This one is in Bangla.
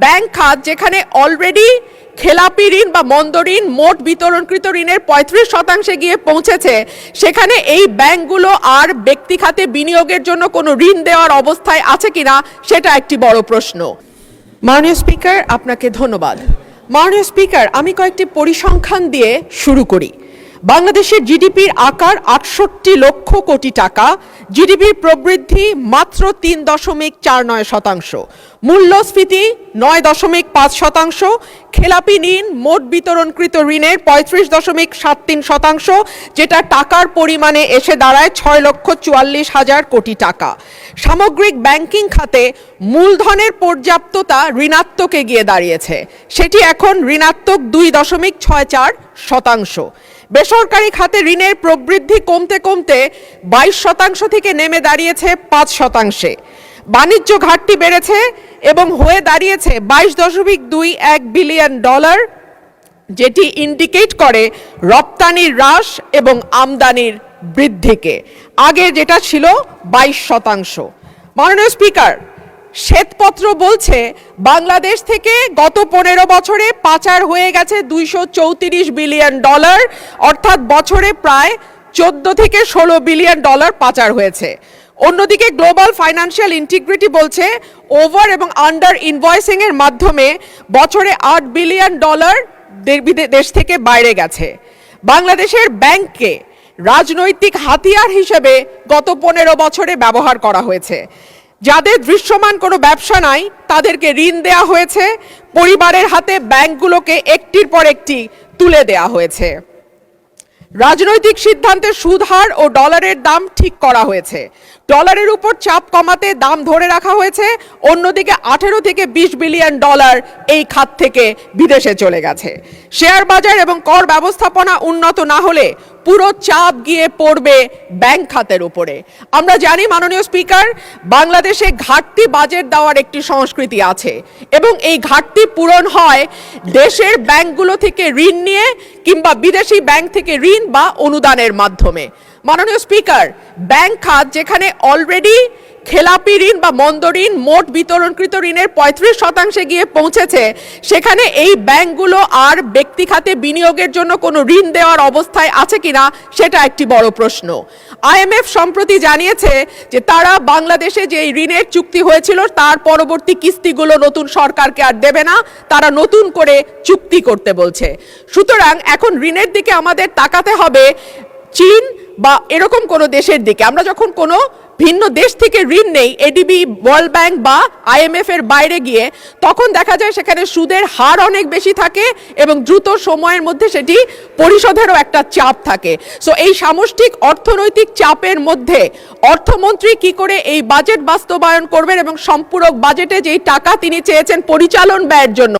ব্যাংক খাত যেখানে অলরেডি খেলাপি ঋণ বা মন্দ ঋণ মোট বিতরণকৃত ঋণের 35% গিয়ে পৌঁছেছে, সেখানে এই ব্যাংকগুলো আর ব্যক্তি খাতে বিনিয়োগের জন্য কোনো ঋণ দেওয়ার অবস্থায় আছে কিনা সেটা একটি বড় প্রশ্ন। মাননীয় স্পিকার, আপনাকে ধন্যবাদ। মাননীয় স্পিকার, আমি কয়েকটি পরিসংখ্যান দিয়ে শুরু করি। বাংলাদেশের জিডিপির আকার 68 লক্ষ কোটি টাকা, জিডিপির প্রবৃদ্ধি মাত্র 3.49%, মূল্যস্ফীতি 9.5%, খেলাপি ঋণ মোট বিতরণকৃত ঋণের 35.73%, যেটা টাকার পরিমাণে এসে দাঁড়ায় 6,44,000 কোটি টাকা। সামগ্রিক ব্যাংকিং খাতে মূলধনের পর্যাপ্ততা ঋণাত্মকে গিয়ে দাঁড়িয়েছে, সেটি এখন ঋণাত্মক 2.64%। বেসরকারি খাতে ঋণের প্রবৃদ্ধি কমতে কমতে 22% থেকে নেমে দাঁড়িয়েছে 5%। বাণিজ্য ঘাটতি বেড়েছে এবং হয়ে দাঁড়িয়েছে $22.21 বিলিয়ন, যেটি ইন্ডিকেট করে রপ্তানির হ্রাস এবং আমদানির বৃদ্ধিকে। আগে যেটা ছিল 22%। মাননীয় স্পিকার, শ্বেতপত্র বলছে বাংলাদেশ থেকে গত 15 বছরে পাচার হয়ে গেছে $234 বিলিয়ন, অর্থাৎ বছরে প্রায় 14 থেকে 16 বিলিয়ন ডলার পাচার হয়েছে। অন্যদিকে গ্লোবাল ফাইন্যান্সিয়াল ইন্টিগ্রিটি বলছে ওভার এবং আন্ডার ইনভয়েসিং এর মাধ্যমে বছরে $8 বিলিয়ন দেশ থেকে বাইরে গেছে। বাংলাদেশের ব্যাংককে রাজনৈতিক হাতিয়ার হিসেবে গত 15 বছরে ব্যবহার করা হয়েছে। যাদের দৃশ্যমান কোনো ব্যবসা নাই তাদেরকে ঋণ দেয়া হয়েছে, পরিবারের হাতে ব্যাংকগুলোকে একটির পর একটি তুলে দেয়া হয়েছে। রাজনৈতিক সিদ্ধান্তে সুদ হার ও ডলারের দাম ঠিক করা হয়েছে, ডলারের উপর চাপ কমাতে দাম ধরে রাখা হয়েছে। অন্যদিকে 18 থেকে 20 বিলিয়ন ডলার এই খাত থেকে বিদেশে চলে গেছে। শেয়ার বাজার এবং কর ব্যবস্থাপনা উন্নত না হলে পুরো চাপ গিয়ে পড়বে ব্যাংক খাতের উপরে। আমরা জানি মাননীয় স্পিকার, বাংলাদেশে ঘাটতি বাজেট দেওয়ার একটি সংস্কৃতি আছে এবং এই ঘাটতি পূরণ হয় দেশের ব্যাংকগুলো থেকে ঋণ নিয়ে কিংবা বিদেশি ব্যাংক থেকে ঋণ বা অনুদানের মাধ্যমে। মাননীয় স্পিকার, ব্যাংক খাত যেখানে অলরেডি খেলাপি ঋণ বা মন্দ ঋণ মোট বিতরণকৃত ঋণের 35% গিয়ে পৌঁছেছে, সেখানে এই ব্যাংকগুলো আর ব্যক্তি খাতে বিনিয়োগের জন্য কোনো ঋণ দেওয়ার অবস্থায় আছে কিনা সেটা একটি বড় প্রশ্ন। IMF সম্প্রতি জানিয়েছে যে তারা বাংলাদেশে যে ঋণের চুক্তি হয়েছিল তার পরবর্তী কিস্তিগুলো নতুন সরকারকে আর দেবে না, তারা নতুন করে চুক্তি করতে বলছে। সুতরাং এখন ঋণের দিকে আমাদের তাকাতে হবে চীন বা এরকম কোনো দেশের দিকে। আমরা যখন কোনো ভিন্ন দেশ থেকে ঋণ নেই এডিবি, ওয়ার্ল্ড ব্যাংক বা IMF এর বাইরে গিয়ে, তখন দেখা যায় সেখানে সুদের হার অনেক বেশি থাকে এবং দ্রুত সময়ের মধ্যে সেটি পরিশোধেরও একটা চাপ থাকে। সো এই সামষ্টিক অর্থনৈতিক চাপের মধ্যে অর্থমন্ত্রী কি করে এই বাজেট বাস্তবায়ন করবেন এবং সম্পূরক বাজেটে যেই টাকা তিনি চেয়েছেন পরিচালন ব্যয়ের জন্য